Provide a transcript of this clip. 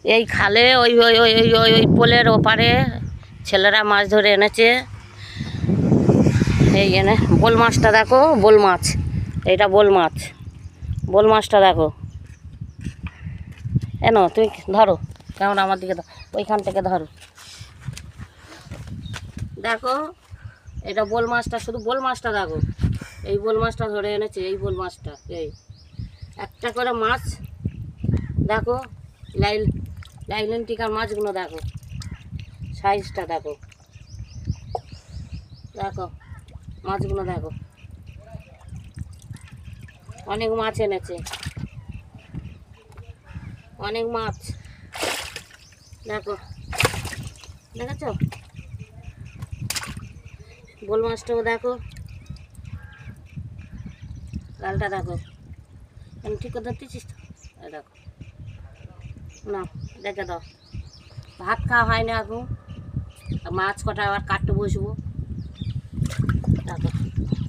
এই খালে ওই ওই ওই ওই ওই ওই পোলের ওপারে ছেলেরা মাছ ধরে এনেছে। এই এনে বোল মাছটা দেখো, বোল মাছ, এইটা বোল মাছ, বোল মাছটা দেখো। এনো তুমি ধরো, কেমন আমার দিকে ওইখান থেকে ধরো, দেখো এটা বোল মাছটা, শুধু বোল মাছটা দেখো। এই বোল মাছটা ধরে এনেছে, এই বোল মাছটা, এই একটা করে মাছ দেখো। লাইলেন টিকার মাছগুলো দেখো, সাইজটা দেখো, দেখো মাছগুলো দেখো, অনেক মাছ এনেছে, অনেক মাছ দেখো, দেখেছ বোল মাছটাও দেখো, গালটা দেখো, আমি ঠিক করে ধরতেছিস তো, দেখো না দেখে দাও। ভাত খাওয়া হয় না এখন, মাছ কটা আবার কাটতে বসবো, দেখো।